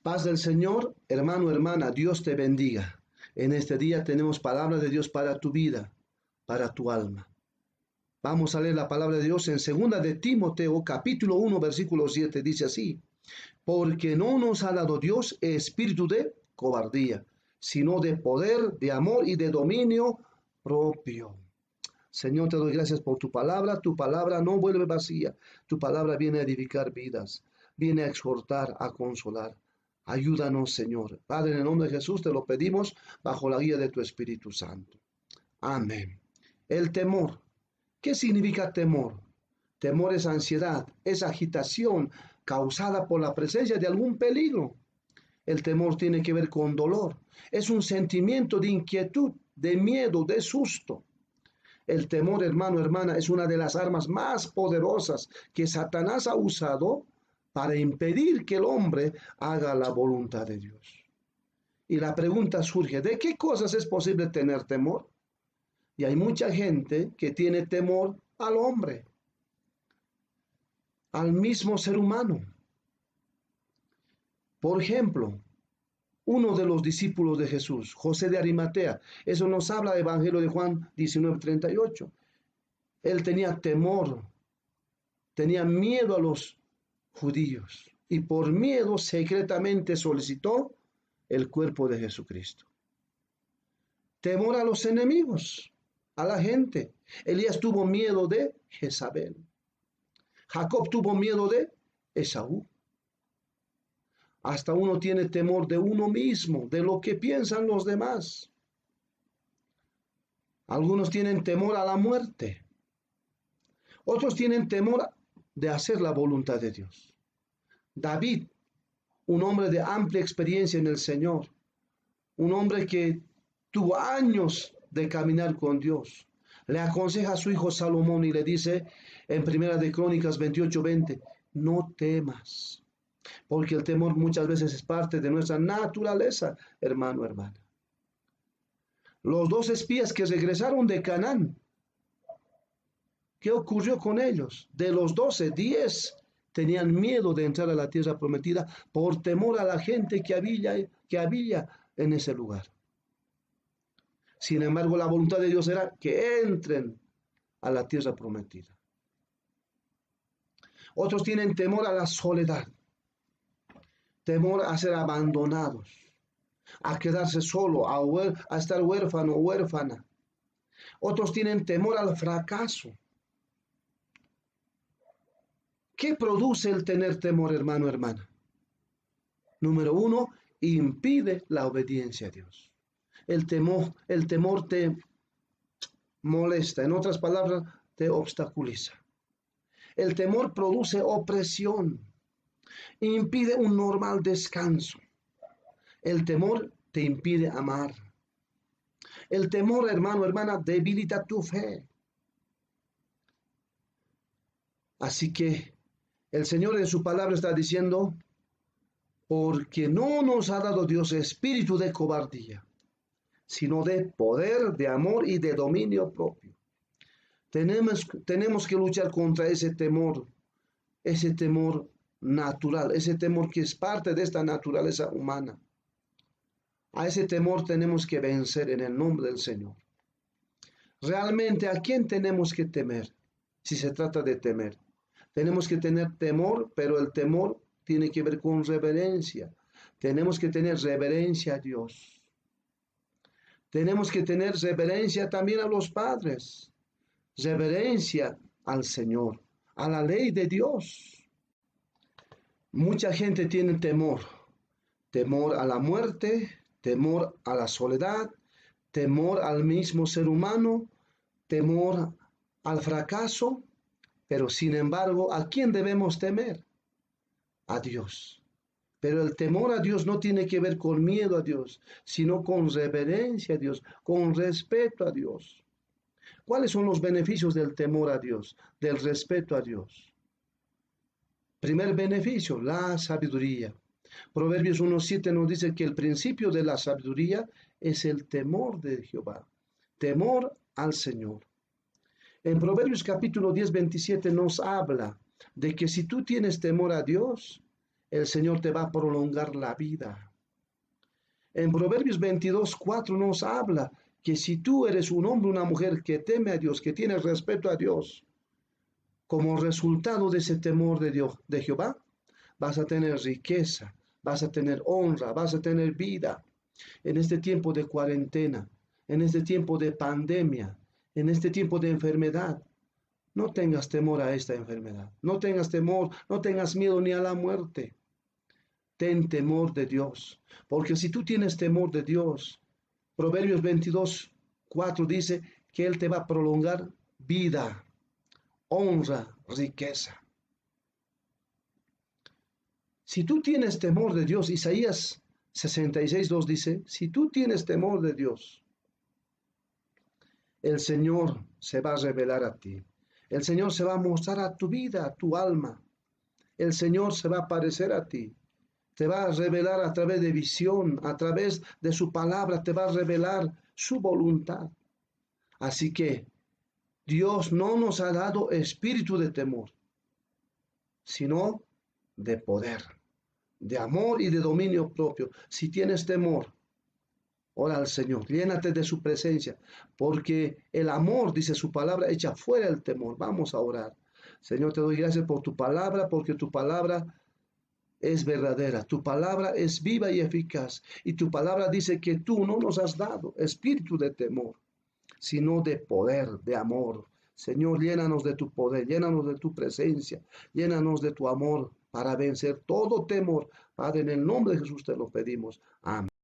Paz del Señor, hermano, hermana, Dios te bendiga. En este día tenemos palabra de Dios para tu vida, para tu alma. Vamos a leer la palabra de Dios en 2 de Timoteo, capítulo 1, versículo 7. Dice así: porque no nos ha dado Dios espíritu de cobardía, sino de poder, de amor y de dominio propio. Señor, te doy gracias por tu palabra no vuelve vacía, tu palabra viene a edificar vidas, viene a exhortar, a consolar. Ayúdanos, Señor. Padre, en el nombre de Jesús te lo pedimos bajo la guía de tu Espíritu Santo. Amén. El temor. ¿Qué significa temor? Temor es ansiedad, es agitación causada por la presencia de algún peligro. El temor tiene que ver con dolor. Es un sentimiento de inquietud, de miedo, de susto. El temor, hermano, hermana, es una de las armas más poderosas que Satanás ha usado para impedir que el hombre haga la voluntad de Dios. Y la pregunta surge, ¿de qué cosas es posible tener temor? Y hay mucha gente que tiene temor al hombre, al mismo ser humano. Por ejemplo, uno de los discípulos de Jesús, José de Arimatea, eso nos habla del Evangelio de Juan 19:38. Él tenía temor, tenía miedo a los judíos y por miedo secretamente solicitó el cuerpo de Jesucristo. Temor a los enemigos, a la gente. Elías tuvo miedo de Jezabel. Jacob tuvo miedo de Esaú. Hasta uno tiene temor de uno mismo, de lo que piensan los demás. Algunos tienen temor a la muerte. Otros tienen temor de hacer la voluntad de Dios. David, un hombre de amplia experiencia en el Señor, un hombre que tuvo años de caminar con Dios, le aconseja a su hijo Salomón y le dice en Primera de Crónicas 28:20, no temas, porque el temor muchas veces es parte de nuestra naturaleza, hermano, hermana. Los 2 espías que regresaron de Canaán, ¿qué ocurrió con ellos? De los 12, 10 tenían miedo de entrar a la tierra prometida por temor a la gente que había en ese lugar. Sin embargo, la voluntad de Dios era que entren a la tierra prometida. Otros tienen temor a la soledad, temor a ser abandonados, a quedarse solo, a estar huérfano o huérfana. Otros tienen temor al fracaso. ¿Qué produce el tener temor, hermano, hermana? Número 1, impide la obediencia a Dios. El temor te molesta, en otras palabras, te obstaculiza. El temor produce opresión, impide un normal descanso. El temor te impide amar. El temor, hermano, hermana, debilita tu fe. Así que el Señor en su palabra está diciendo, porque no nos ha dado Dios espíritu de cobardía, sino de poder, de amor y de dominio propio. Tenemos que luchar contra ese temor natural, ese temor que es parte de esta naturaleza humana. A ese temor tenemos que vencer en el nombre del Señor. Realmente, ¿a quién tenemos que temer? Si se trata de temer. Tenemos que tener temor, pero el temor tiene que ver con reverencia. Tenemos que tener reverencia a Dios. Tenemos que tener reverencia también a los padres. Reverencia al Señor, a la ley de Dios. Mucha gente tiene temor. Temor a la muerte, temor a la soledad, temor al mismo ser humano, temor al fracaso. Pero sin embargo, ¿a quién debemos temer? A Dios. Pero el temor a Dios no tiene que ver con miedo a Dios, sino con reverencia a Dios, con respeto a Dios. ¿Cuáles son los beneficios del temor a Dios, del respeto a Dios? Primer beneficio, la sabiduría. Proverbios 1:7 nos dice que el principio de la sabiduría es el temor de Jehová, temor al Señor. En Proverbios capítulo 10:27 nos habla de que si tú tienes temor a Dios, el Señor te va a prolongar la vida. En Proverbios 22:4 nos habla que si tú eres un hombre o una mujer que teme a Dios, que tiene respeto a Dios, como resultado de ese temor de Dios, de Jehová, vas a tener riqueza, vas a tener honra, vas a tener vida. En este tiempo de cuarentena, en este tiempo de pandemia, en este tiempo de enfermedad, no tengas temor a esta enfermedad, no tengas temor, no tengas miedo ni a la muerte. Ten temor de Dios, porque si tú tienes temor de Dios, Proverbios 22:4 dice que Él te va a prolongar vida, honra, riqueza. Si tú tienes temor de Dios, Isaías 66:2 dice, si tú tienes temor de Dios, el Señor se va a revelar a ti. El Señor se va a mostrar a tu vida, a tu alma. El Señor se va a aparecer a ti. Te va a revelar a través de visión, a través de su palabra, te va a revelar su voluntad. Así que Dios no nos ha dado espíritu de temor, sino de poder, de amor y de dominio propio. Si tienes temor, ora al Señor, llénate de su presencia, porque el amor, dice su palabra, echa fuera el temor. Vamos a orar. Señor, te doy gracias por tu palabra, porque tu palabra es verdadera, tu palabra es viva y eficaz, y tu palabra dice que tú no nos has dado espíritu de temor, sino de poder, de amor. Señor, llénanos de tu poder, llénanos de tu presencia, llénanos de tu amor para vencer todo temor. Padre, en el nombre de Jesús te lo pedimos. Amén.